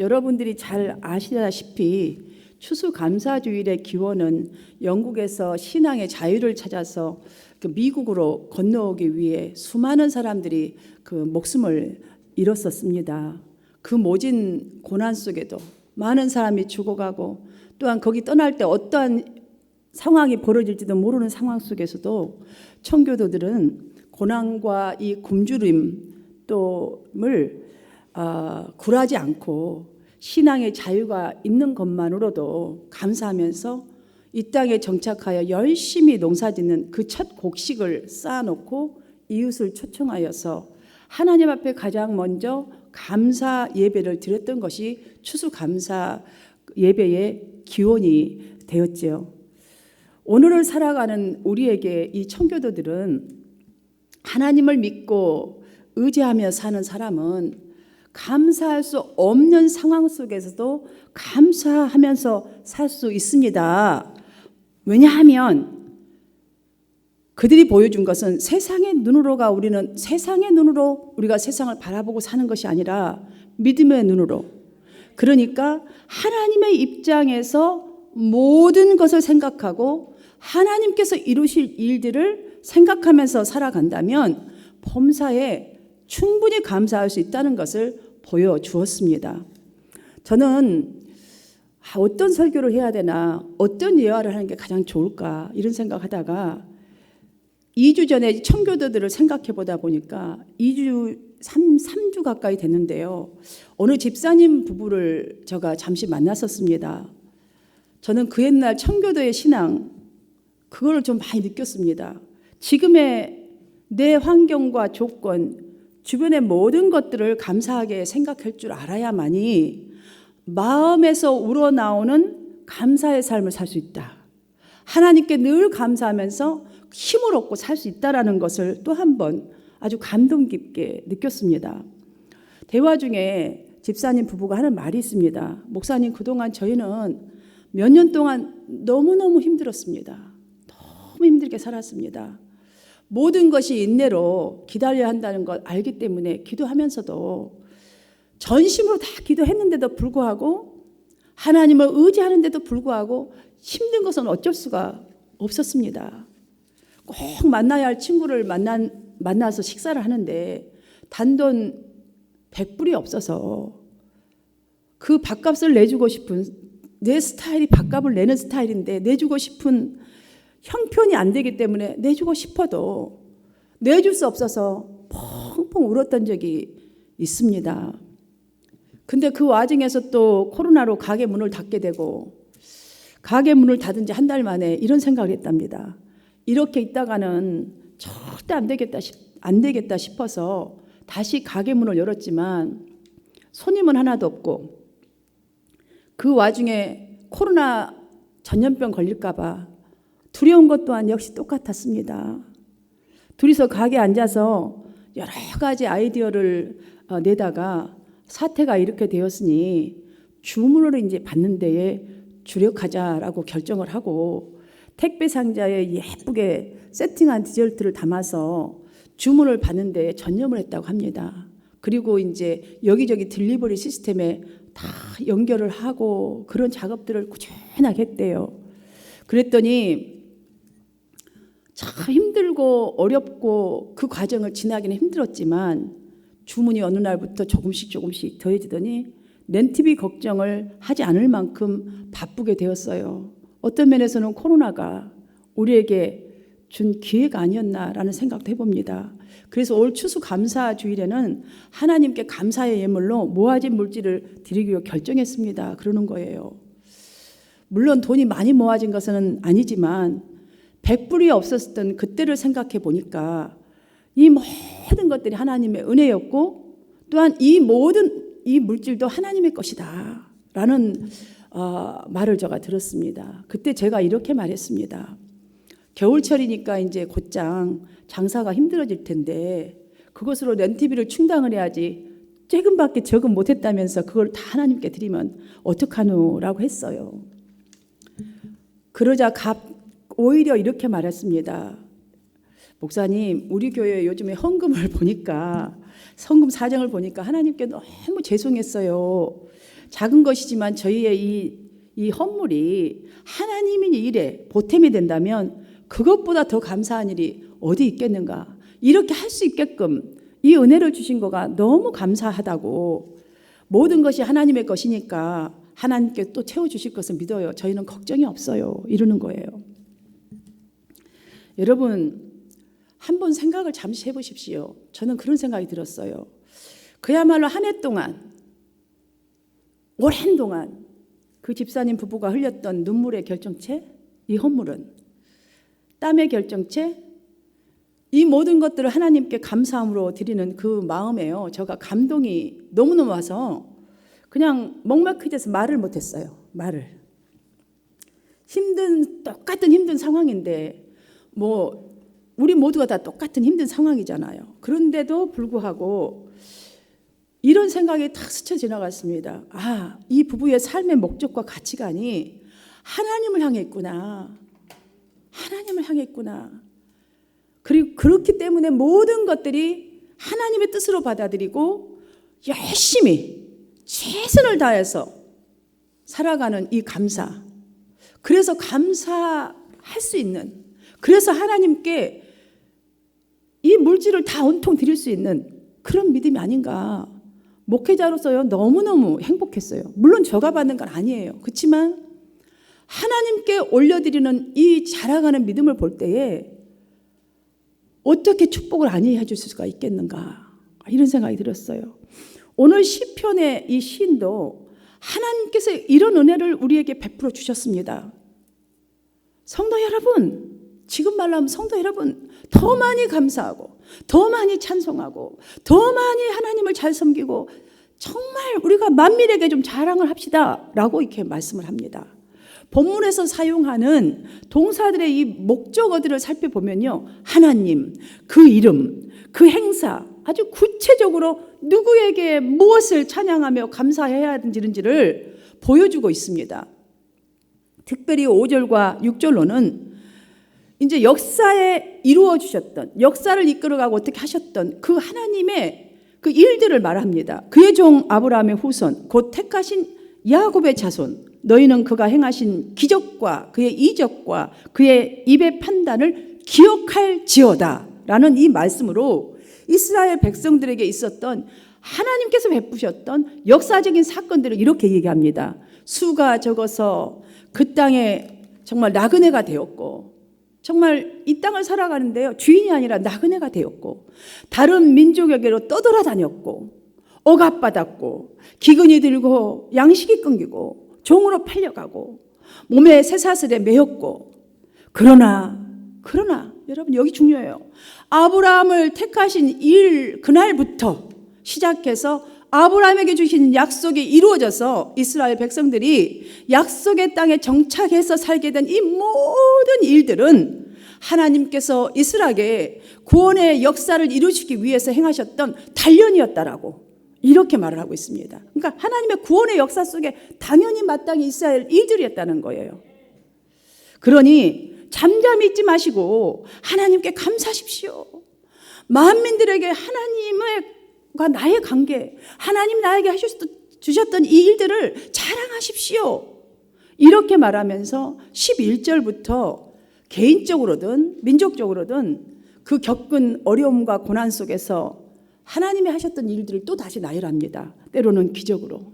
여러분들이 잘 아시다시피 추수감사주일의 기원은 영국에서 신앙의 자유를 찾아서 미국으로 건너오기 위해 수많은 사람들이 그 목숨을 잃었었습니다. 그 모진 고난 속에도 많은 사람이 죽어가고 또한 거기 떠날 때 어떠한 상황이 벌어질지도 모르는 상황 속에서도 청교도들은 고난과 이 굶주림을 굴하지 않고 신앙의 자유가 있는 것만으로도 감사하면서 이 땅에 정착하여 열심히 농사짓는 그 첫 곡식을 쌓아놓고 이웃을 초청하여서 하나님 앞에 가장 먼저 감사 예배를 드렸던 것이 추수감사 예배의 기원이 되었지요. 오늘을 살아가는 우리에게 이 청교도들은 하나님을 믿고 의지하며 사는 사람은 감사할 수 없는 상황 속에서도 감사하면서 살 수 있습니다. 왜냐하면 그들이 보여준 것은 세상의 눈으로가 우리는 세상의 눈으로 우리가 세상을 바라보고 사는 것이 아니라 믿음의 눈으로, 그러니까 하나님의 입장에서 모든 것을 생각하고 하나님께서 이루실 일들을 생각하면서 살아간다면 범사에 충분히 감사할 수 있다는 것을 보여주었습니다. 저는 어떤 설교를 해야 되나, 어떤 예화를 하는 게 가장 좋을까 이런 생각하다가 2주 전에 청교도들을 생각해 보다 보니까 3주 가까이 됐는데요. 어느 집사님 부부를 제가 잠시 만났었습니다. 저는 그 옛날 청교도의 신앙, 그거를 좀 많이 느꼈습니다. 지금의 내 환경과 조건, 주변의 모든 것들을 감사하게 생각할 줄 알아야만이 마음에서 우러나오는 감사의 삶을 살 수 있다. 하나님께 늘 감사하면서 힘을 얻고 살 수 있다라는 것을 또 한 번 아주 감동 깊게 느꼈습니다. 대화 중에 집사님 부부가 하는 말이 있습니다. 목사님, 그동안 저희는 몇 년 동안 너무너무 힘들었습니다. 너무 힘들게 살았습니다. 모든 것이 인내로 기다려야 한다는 걸 알기 때문에 기도하면서도 전심으로 다 기도했는데도 불구하고 하나님을 의지하는데도 불구하고 힘든 것은 어쩔 수가 없었습니다. 꼭 만나야 할 친구를 만나서 식사를 하는데 단돈 100불이 없어서 그 밥값을 내주고 싶은, 내 스타일이 밥값을 내는 스타일인데 내주고 싶은 형편이 안 되기 때문에 내주고 싶어도 내줄 수 없어서 펑펑 울었던 적이 있습니다. 근데 그 와중에서 또 코로나로 가게 문을 닫게 되고, 가게 문을 닫은 지 한 달 만에 이런 생각을 했답니다. 이렇게 있다가는 절대 안 되겠다 싶어서 다시 가게 문을 열었지만 손님은 하나도 없고, 그 와중에 코로나 전염병 걸릴까 봐 두려운 것 또한 역시 똑같았습니다. 둘이서 가게에 앉아서 여러 가지 아이디어를 내다가 사태가 이렇게 되었으니 주문을 이제 받는 데에 주력하자라고 결정을 하고 택배 상자에 예쁘게 세팅한 디저트를 담아서 주문을 받는 데에 전념을 했다고 합니다. 그리고 이제 여기저기 딜리버리 시스템에 다 연결을 하고 그런 작업들을 꾸준하게 했대요. 그랬더니 참 힘들고 어렵고 그 과정을 지나기는 힘들었지만 주문이 어느 날부터 조금씩 더해지더니 렌트비 걱정을 하지 않을 만큼 바쁘게 되었어요. 어떤 면에서는 코로나가 우리에게 준 기회가 아니었나라는 생각도 해봅니다. 그래서 올 추수감사주일에는 하나님께 감사의 예물로 모아진 물질을 드리기로 결정했습니다. 그러는 거예요. 물론 돈이 많이 모아진 것은 아니지만 100불이 없었던 그때를 생각해 보니까 이 모든 것들이 하나님의 은혜였고 또한 이 모든 이 물질도 하나님의 것이다 라는 말을 제가 들었습니다. 그때 제가 이렇게 말했습니다. 겨울철이니까 이제 곧장 장사가 힘들어질 텐데 그것으로 렌트비를 충당을 해야지, 조금밖에 적응 못했다면서 그걸 다 하나님께 드리면 어떡하노라고 했어요. 그러자 오히려 이렇게 말했습니다. 목사님, 우리 교회 요즘에 헌금을 보니까, 헌금 사정을 보니까 하나님께 너무 죄송했어요. 작은 것이지만 저희의 이 헌물이 하나님의 일에 보탬이 된다면 그것보다 더 감사한 일이 어디 있겠는가. 이렇게 할 수 있게끔 이 은혜를 주신 거가 너무 감사하다고. 모든 것이 하나님의 것이니까 하나님께 또 채워주실 것을 믿어요. 저희는 걱정이 없어요. 이러는 거예요. 여러분, 한번 생각을 잠시 해보십시오. 저는 그런 생각이 들었어요. 그야말로 한 해 동안, 오랜 동안 그 집사님 부부가 흘렸던 눈물의 결정체, 이 헌물은 땀의 결정체, 이 모든 것들을 하나님께 감사함으로 드리는 그 마음에요. 제가 감동이 너무너무 와서 그냥 먹먹해져서 말을 못했어요. 말을. 똑같은 힘든 상황인데 뭐 우리 모두가 다 똑같은 힘든 상황이잖아요. 그런데도 불구하고 이런 생각이 탁 스쳐 지나갔습니다. 아, 이 부부의 삶의 목적과 가치관이 하나님을 향해 있구나. 하나님을 향해 있구나. 그리고 그렇기 때문에 모든 것들이 하나님의 뜻으로 받아들이고 열심히 최선을 다해서 살아가는 이 감사. 그래서 감사할 수 있는, 그래서 하나님께 이 물질을 다 온통 드릴 수 있는 그런 믿음이 아닌가. 목회자로서요 너무너무 행복했어요. 물론 제가 받는 건 아니에요. 그렇지만 하나님께 올려드리는 이 자라가는 믿음을 볼 때에 어떻게 축복을 아니 해줄 수가 있겠는가, 이런 생각이 들었어요. 오늘 시편의 이 시인도 하나님께서 이런 은혜를 우리에게 베풀어 주셨습니다. 성도 여러분, 지금 말로 하면 성도 여러분, 더 많이 감사하고 더 많이 찬송하고 더 많이 하나님을 잘 섬기고 정말 우리가 만민에게 좀 자랑을 합시다 라고 이렇게 말씀을 합니다. 본문에서 사용하는 동사들의 이 목적어들을 살펴보면요, 하나님, 그 이름, 그 행사, 아주 구체적으로 누구에게 무엇을 찬양하며 감사해야 하는지를 보여주고 있습니다. 특별히 5절과 6절로는 이제 역사에 이루어 주셨던, 역사를 이끌어가고 어떻게 하셨던 그 하나님의 그 일들을 말합니다. 그의 종 아브라함의 후손, 곧 택하신 야곱의 자손, 너희는 그가 행하신 기적과 그의 이적과 그의 입의 판단을 기억할지어다 라는 이 말씀으로 이스라엘 백성들에게 있었던 하나님께서 베푸셨던 역사적인 사건들을 이렇게 얘기합니다. 수가 적어서 그 땅에 정말 나그네가 되었고, 정말 이 땅을 살아가는데요, 주인이 아니라 나그네가 되었고, 다른 민족에게로 떠돌아다녔고, 억압받았고, 기근이 들고 양식이 끊기고 종으로 팔려가고 몸에 쇠사슬에 매였고, 그러나 여러분 여기 중요해요. 아브라함을 택하신 일 그날부터 시작해서 아브라함에게 주신 약속이 이루어져서 이스라엘 백성들이 약속의 땅에 정착해서 살게 된 이 모든 일들은 하나님께서 이스라엘에 구원의 역사를 이루시기 위해서 행하셨던 단련이었다라고 이렇게 말을 하고 있습니다. 그러니까 하나님의 구원의 역사 속에 당연히 마땅히 있어야 할 일들이었다는 거예요. 그러니 잠잠히 있지 마시고 하나님께 감사하십시오. 만민들에게 하나님과 나의 관계, 하나님 나에게 주셨던 이 일들을 자랑하십시오. 이렇게 말하면서 11절부터 개인적으로든 민족적으로든 그 겪은 어려움과 고난 속에서 하나님이 하셨던 일들을 또 다시 나열합니다. 때로는 기적으로,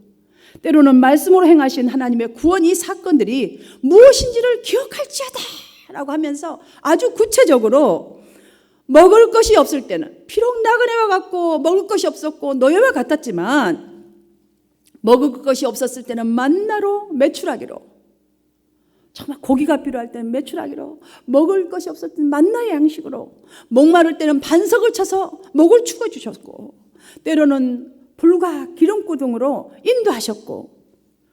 때로는 말씀으로 행하신 하나님의 구원, 이 사건들이 무엇인지를 기억할지어다 라고 하면서 아주 구체적으로 먹을 것이 없을 때는, 비록 나그네와 같고 먹을 것이 없었고 노예와 같았지만 먹을 것이 없었을 때는 만나로 메추라기로, 정말 고기가 필요할 때는 메추라기로, 먹을 것이 없을 때는 만나의 양식으로, 목마를 때는 반석을 쳐서 목을 축어주셨고, 때로는 불과 기름구동으로 인도하셨고,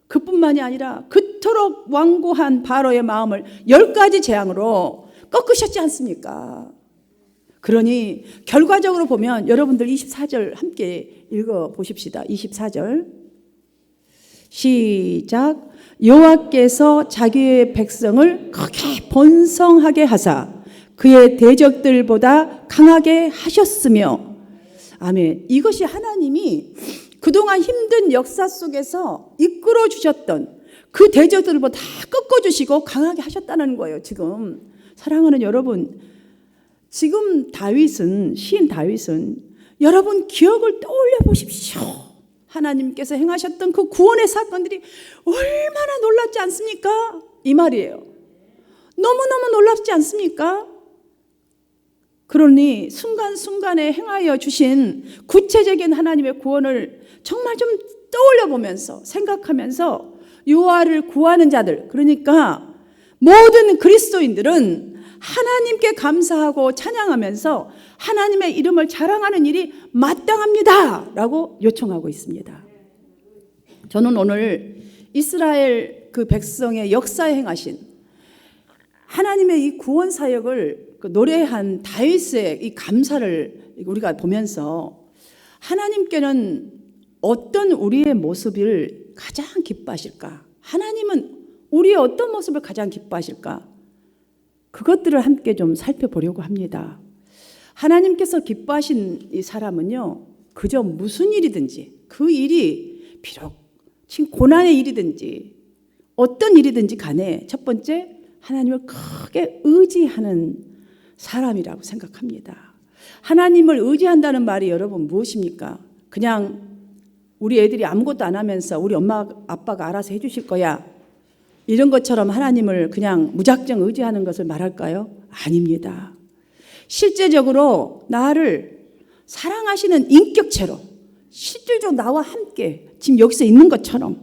그뿐만이 아니라 그토록 완고한 바로의 마음을 10가지 재앙으로 꺾으셨지 않습니까? 그러니 결과적으로 보면 여러분들 24절 함께 읽어보십시다. 24절 시작. 여호와께서 자기의 백성을 크게 번성하게 하사 그의 대적들보다 강하게 하셨으며, 아멘. 이것이 하나님이 그동안 힘든 역사 속에서 이끌어 주셨던 그 대적들을 다 꺾어주시고 강하게 하셨다는 거예요. 지금 사랑하는 여러분, 지금 시인 다윗은 여러분 기억을 떠올려 보십시오. 하나님께서 행하셨던 그 구원의 사건들이 얼마나 놀랍지 않습니까? 이 말이에요. 너무너무 놀랍지 않습니까? 그러니 순간순간에 행하여 주신 구체적인 하나님의 구원을 정말 좀 떠올려 보면서 생각하면서 여호와를 구하는 자들, 그러니까 모든 그리스도인들은 하나님께 감사하고 찬양하면서 하나님의 이름을 자랑하는 일이 마땅합니다 라고 요청하고 있습니다. 저는 오늘 이스라엘 그 백성의 역사에 행하신 하나님의 이 구원 사역을 노래한 다윗의 이 감사를 우리가 보면서 하나님께는 어떤 우리의 모습을 가장 기뻐하실까? 하나님은 우리의 어떤 모습을 가장 기뻐하실까? 그것들을 함께 좀 살펴보려고 합니다. 하나님께서 기뻐하신 이 사람은요, 그저 무슨 일이든지 그 일이 비록 고난의 일이든지 어떤 일이든지 간에 첫 번째 하나님을 크게 의지하는 사람이라고 생각합니다. 하나님을 의지한다는 말이 여러분 무엇입니까? 그냥 우리 애들이 아무것도 안 하면서 우리 엄마 아빠가 알아서 해주실 거야, 이런 것처럼 하나님을 그냥 무작정 의지하는 것을 말할까요? 아닙니다. 실제적으로 나를 사랑하시는 인격체로 실질적으로 나와 함께 지금 여기서 있는 것처럼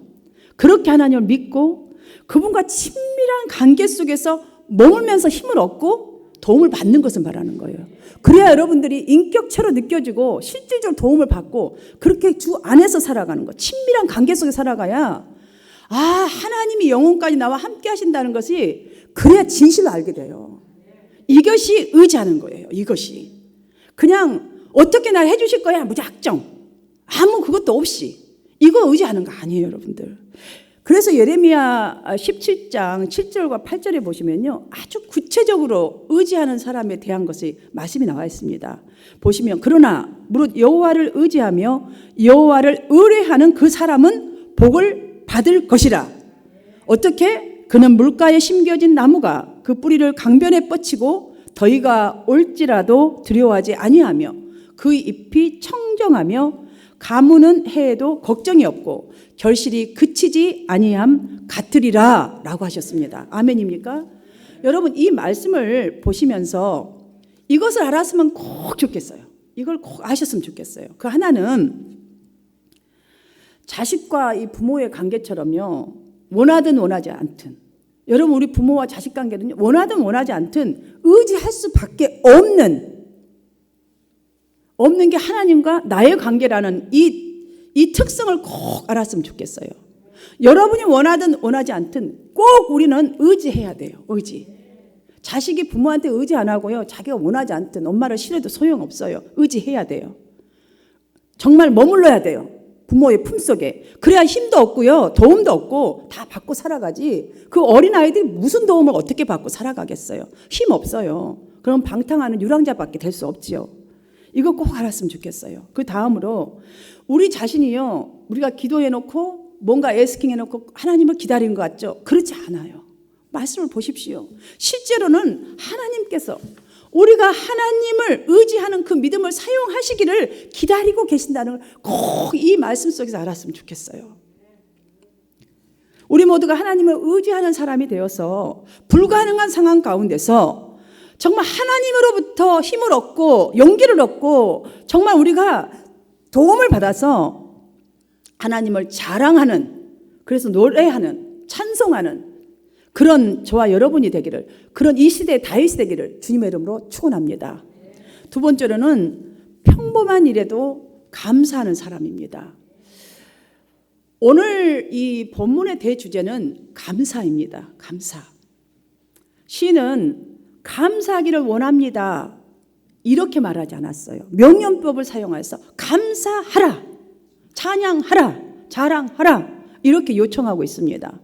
그렇게 하나님을 믿고 그분과 친밀한 관계 속에서 머물면서 힘을 얻고 도움을 받는 것을 말하는 거예요. 그래야 여러분들이 인격체로 느껴지고 실질적으로 도움을 받고 그렇게 주 안에서 살아가는 것, 친밀한 관계 속에 살아가야 하나님이 영혼까지 나와 함께 하신다는 것이, 그래야 진실을 알게 돼요. 이것이 의지하는 거예요. 이것이 그냥 어떻게 날 해주실 거야 무작정 아무 그것도 없이 이거 의지하는 거 아니에요, 여러분들. 그래서 예레미야 17장 7절과 8절에 보시면요, 아주 구체적으로 의지하는 사람에 대한 것이 말씀이 나와 있습니다. 보시면, 그러나 무릇 여호와를 의지하며 여호와를 의뢰하는 그 사람은 복을 받을 것이라. 어떻게? 그는 물가에 심겨진 나무가 그 뿌리를 강변에 뻗치고 더위가 올지라도 두려워하지 아니하며 그 잎이 청정하며 가무는 해에도 걱정이 없고 결실이 그치지 아니함 같으리라 라고 하셨습니다. 아멘입니까? 여러분, 이 말씀을 보시면서 이것을 알았으면 꼭 좋겠어요. 이걸 꼭 아셨으면 좋겠어요. 그 하나는 자식과 이 부모의 관계처럼요, 원하든 원하지 않든, 여러분 우리 부모와 자식 관계는 원하든 원하지 않든 의지할 수밖에 없는 게 하나님과 나의 관계라는 이 특성을 꼭 알았으면 좋겠어요. 여러분이 원하든 원하지 않든 꼭 우리는 의지해야 돼요. 의지. 자식이 부모한테 의지 안 하고요, 자기가 원하지 않든 엄마를 싫어해도 소용없어요. 의지해야 돼요. 정말 머물러야 돼요, 부모의 품속에. 그래야 힘도 없고요, 도움도 없고 다 받고 살아가지. 그 어린아이들이 무슨 도움을 어떻게 받고 살아가겠어요? 힘 없어요. 그럼 방탕하는 유랑자밖에 될 수 없지요. 이거 꼭 알았으면 좋겠어요. 그 다음으로 우리 자신이요, 우리가 기도해놓고 뭔가 애스킹해놓고 하나님을 기다리는 것 같죠? 그렇지 않아요. 말씀을 보십시오. 실제로는 하나님께서 우리가 하나님을 의지하는 그 믿음을 사용하시기를 기다리고 계신다는 걸 꼭 이 말씀 속에서 알았으면 좋겠어요. 우리 모두가 하나님을 의지하는 사람이 되어서 불가능한 상황 가운데서 정말 하나님으로부터 힘을 얻고 용기를 얻고 정말 우리가 도움을 받아서 하나님을 자랑하는, 그래서 노래하는, 찬송하는 그런 저와 여러분이 되기를, 그런 이 시대의 다윗이 되기를 주님의 이름으로 축원합니다. 두 번째로는 평범한 일에도 감사하는 사람입니다. 오늘 이 본문의 대주제는 감사입니다. 감사. 시인은 감사하기를 원합니다, 이렇게 말하지 않았어요. 명령법을 사용해서 감사하라, 찬양하라, 자랑하라 이렇게 요청하고 있습니다.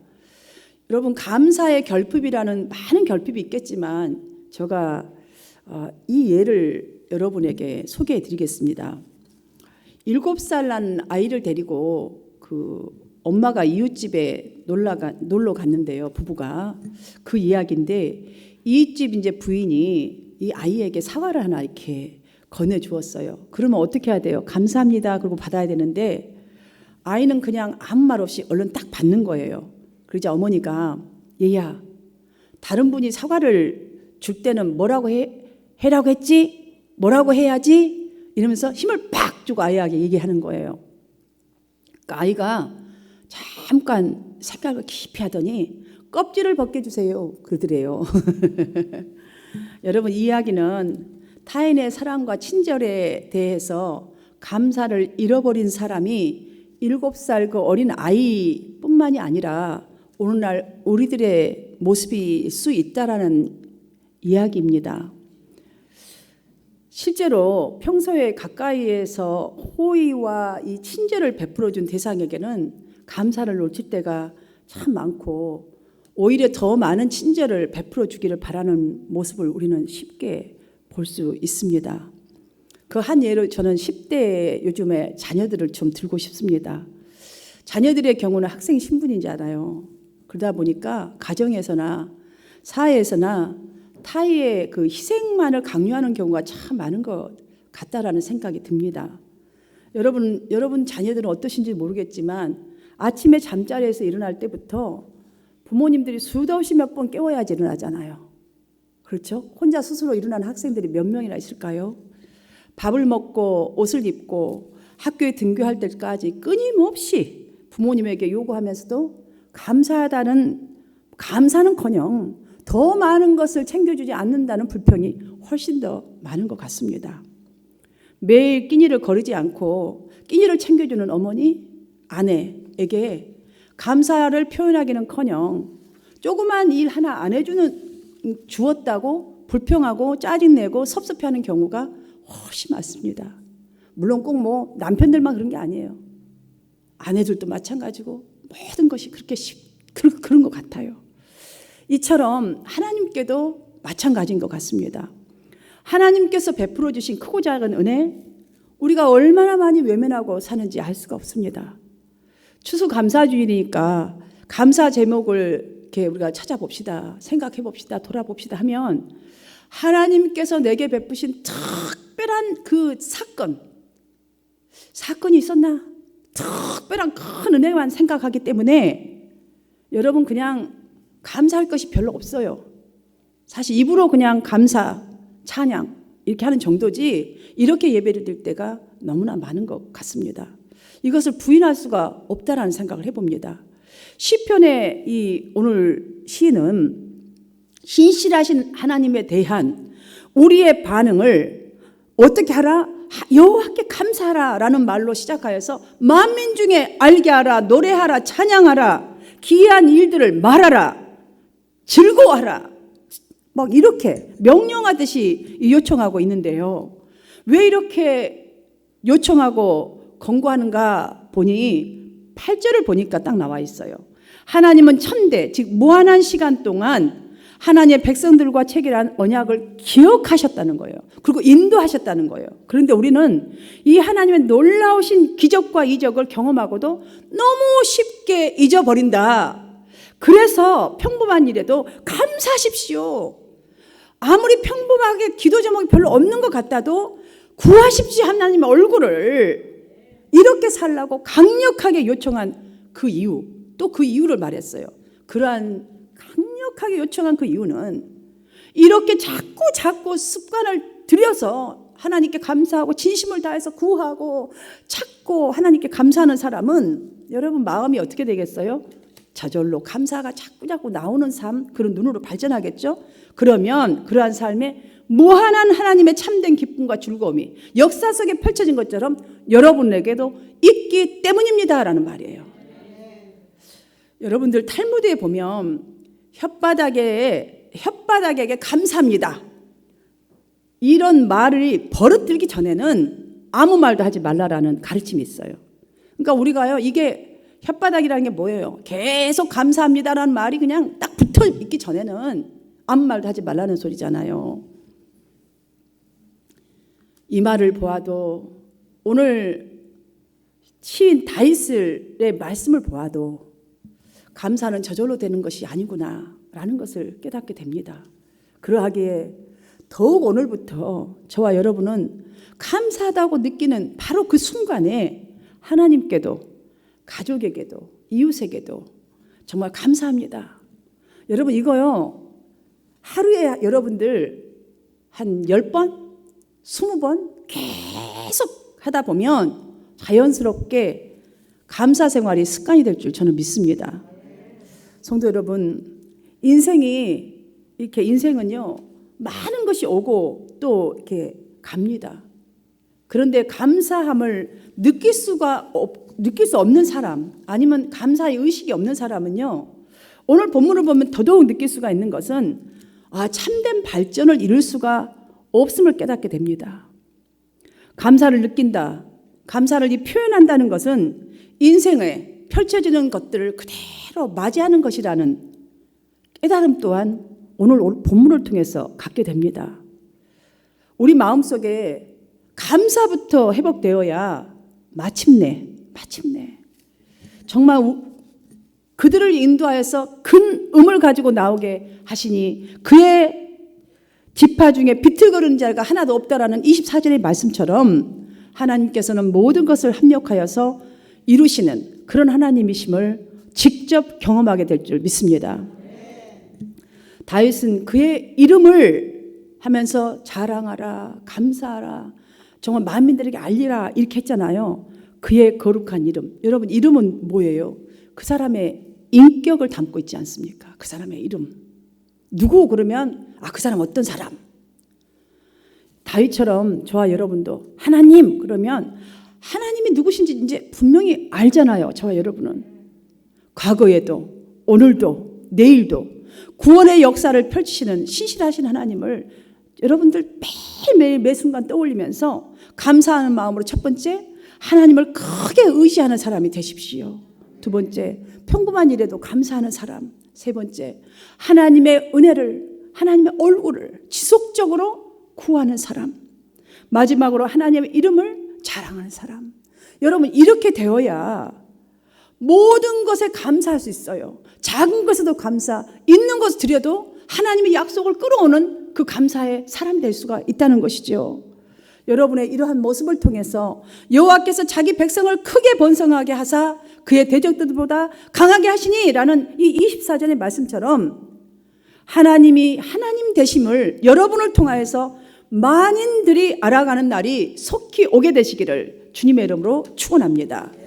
여러분, 감사의 결핍이라는 많은 결핍이 있겠지만 제가 이 예를 여러분에게 소개해 드리겠습니다. 7살 난 아이를 데리고 그 엄마가 이웃집에 놀러 갔는데요. 부부가. 그 이야기인데 이웃집 이제 부인이 이 아이에게 사과를 하나 이렇게 건네주었어요. 그러면 어떻게 해야 돼요? 감사합니다. 그러고 받아야 되는데 아이는 그냥 아무 말 없이 얼른 딱 받는 거예요. 그러자 어머니가 얘야, 다른 분이 사과를 줄 때는 뭐라고 해라고 했지? 뭐라고 해야지? 이러면서 힘을 팍 주고 아이에게 얘기하는 거예요. 그러니까 아이가 잠깐 생각을 깊이 하더니 껍질을 벗겨주세요 그러더래요. 여러분, 이 이야기는 타인의 사랑과 친절에 대해서 감사를 잃어버린 사람이 7살 그 어린 아이뿐만이 아니라 오늘날 우리들의 모습일 수 있다라는 이야기입니다. 실제로 평소에 가까이에서 호의와 이 친절을 베풀어준 대상에게는 감사를 놓칠 때가 참 많고 오히려 더 많은 친절을 베풀어 주기를 바라는 모습을 우리는 쉽게 볼 수 있습니다. 그 한 예로 저는 10대 요즘에 자녀들을 좀 들고 싶습니다. 자녀들의 경우는 학생 신분이잖아요. 그러다 보니까 가정에서나 사회에서나 타의의 그 희생만을 강요하는 경우가 참 많은 것 같다라는 생각이 듭니다. 여러분 자녀들은 어떠신지 모르겠지만 아침에 잠자리에서 일어날 때부터 부모님들이 수도 없이 몇 번 깨워야지 일어나잖아요. 그렇죠? 혼자 스스로 일어나는 학생들이 몇 명이나 있을까요? 밥을 먹고 옷을 입고 학교에 등교할 때까지 끊임없이 부모님에게 요구하면서도 감사는커녕 더 많은 것을 챙겨주지 않는다는 불평이 훨씬 더 많은 것 같습니다. 매일 끼니를 거르지 않고 끼니를 챙겨주는 어머니, 아내에게 감사를 표현하기는커녕 조그만 일 하나 안 주었다고 불평하고 짜증내고 섭섭해하는 경우가 훨씬 많습니다. 물론 꼭 남편들만 그런 게 아니에요. 아내들도 마찬가지고 모든 것이 그런 것 같아요. 이처럼 하나님께도 마찬가지인 것 같습니다. 하나님께서 베풀어 주신 크고 작은 은혜, 우리가 얼마나 많이 외면하고 사는지 알 수가 없습니다. 추수감사주일이니까 감사 제목을 이렇게 우리가 찾아봅시다. 생각해 봅시다. 돌아봅시다 하면 하나님께서 내게 베푸신 특별한 그 사건이 있었나? 특별한 큰 은혜만 생각하기 때문에 여러분 그냥 감사할 것이 별로 없어요. 사실 입으로 그냥 감사, 찬양 이렇게 하는 정도지 이렇게 예배를 드릴 때가 너무나 많은 것 같습니다. 이것을 부인할 수가 없다라는 생각을 해봅니다. 시편의 이 오늘 시는 신실하신 하나님에 대한 우리의 반응을 어떻게 하라? 여호와께 감사하라라는 말로 시작하여서 만민 중에 알게 하라, 노래하라, 찬양하라, 기이한 일들을 말하라, 즐거워하라, 막 이렇게 명령하듯이 요청하고 있는데요. 왜 이렇게 요청하고 권고하는가 보니 8절을 보니까 딱 나와 있어요. 하나님은 천대, 즉 무한한 시간 동안 하나님의 백성들과 체결한 언약을 기억하셨다는 거예요. 그리고 인도하셨다는 거예요. 그런데 우리는 이 하나님의 놀라우신 기적과 이적을 경험하고도 너무 쉽게 잊어버린다. 그래서 평범한 일에도 감사하십시오. 아무리 평범하게 기도 제목이 별로 없는 것 같아도 구하십시오 하나님의 얼굴을 이렇게 살라고 강력하게 요청한 그 이유, 또 그 이유를 말했어요. 그러한 강력하게 요청한 그 이유는 이렇게 자꾸 습관을 들여서 하나님께 감사하고 진심을 다해서 구하고 찾고 하나님께 감사하는 사람은 여러분 마음이 어떻게 되겠어요? 저절로 감사가 자꾸 나오는 삶, 그런 눈으로 발전하겠죠? 그러면 그러한 삶에 무한한 하나님의 참된 기쁨과 즐거움이 역사 속에 펼쳐진 것처럼 여러분에게도 있기 때문입니다라는 말이에요. 여러분들 탈무드에 보면 혓바닥에게 감사합니다. 이런 말을 버릇들기 전에는 아무 말도 하지 말라라는 가르침이 있어요. 그러니까 우리가요, 이게 혓바닥이라는 게 뭐예요? 계속 감사합니다라는 말이 그냥 딱 붙어 있기 전에는 아무 말도 하지 말라는 소리잖아요. 이 말을 보아도 오늘 시인 다윗의 말씀을 보아도 감사는 저절로 되는 것이 아니구나라는 것을 깨닫게 됩니다. 그러하기에 더욱 오늘부터 저와 여러분은 감사하다고 느끼는 바로 그 순간에 하나님께도 가족에게도 이웃에게도 정말 감사합니다. 여러분 이거요, 하루에 여러분들 한 10번, 20번 계속 하다 보면 자연스럽게 감사 생활이 습관이 될 줄 저는 믿습니다. 성도 여러분, 인생은요, 많은 것이 오고 또 이렇게 갑니다. 그런데 감사함을 느낄 수 없는 사람, 아니면 감사의 의식이 없는 사람은요, 오늘 본문을 보면 더더욱 느낄 수가 있는 것은 참된 발전을 이룰 수가 없음을 깨닫게 됩니다. 감사를 느낀다, 감사를 표현한다는 것은 인생에 펼쳐지는 것들을 그대로 맞이하는 것이라는 깨달음 또한 오늘 본문을 통해서 갖게 됩니다. 우리 마음속에 감사부터 회복되어야 마침내 정말 그들을 인도하여서 큰 음을 가지고 나오게 하시니 그의 지파 중에 비틀거리는 자가 하나도 없다라는 24절의 말씀처럼 하나님께서는 모든 것을 합력하여서 이루시는 그런 하나님이심을 직접 경험하게 될 줄 믿습니다. 다윗은 그의 이름을 하면서 자랑하라, 감사하라, 정말 만민들에게 알리라 이렇게 했잖아요. 그의 거룩한 이름. 여러분, 이름은 뭐예요? 그 사람의 인격을 담고 있지 않습니까? 그 사람의 이름. 누구 그러면 그 사람 어떤 사람? 다윗처럼 저와 여러분도 하나님 그러면 하나님이 누구신지 이제 분명히 알잖아요. 저와 여러분은 과거에도 오늘도 내일도 구원의 역사를 펼치시는 신실하신 하나님을 여러분들 매일매일 매 순간 떠올리면서 감사하는 마음으로 첫 번째, 하나님을 크게 의지하는 사람이 되십시오. 두 번째, 평범한 일에도 감사하는 사람. 세 번째, 하나님의 은혜를, 하나님의 얼굴을 지속적으로 구하는 사람. 마지막으로 하나님의 이름을 자랑하는 사람. 여러분, 이렇게 되어야 모든 것에 감사할 수 있어요. 작은 것에도 감사, 있는 것을 드려도 하나님의 약속을 끌어오는 그 감사의 사람이 될 수가 있다는 것이죠. 여러분의 이러한 모습을 통해서 여호와께서 자기 백성을 크게 번성하게 하사 그의 대적들보다 강하게 하시니 라는 이 24절의 말씀처럼 하나님이 하나님 되심을 여러분을 통하여서 만인들이 알아가는 날이 속히 오게 되시기를 주님의 이름으로 축원합니다.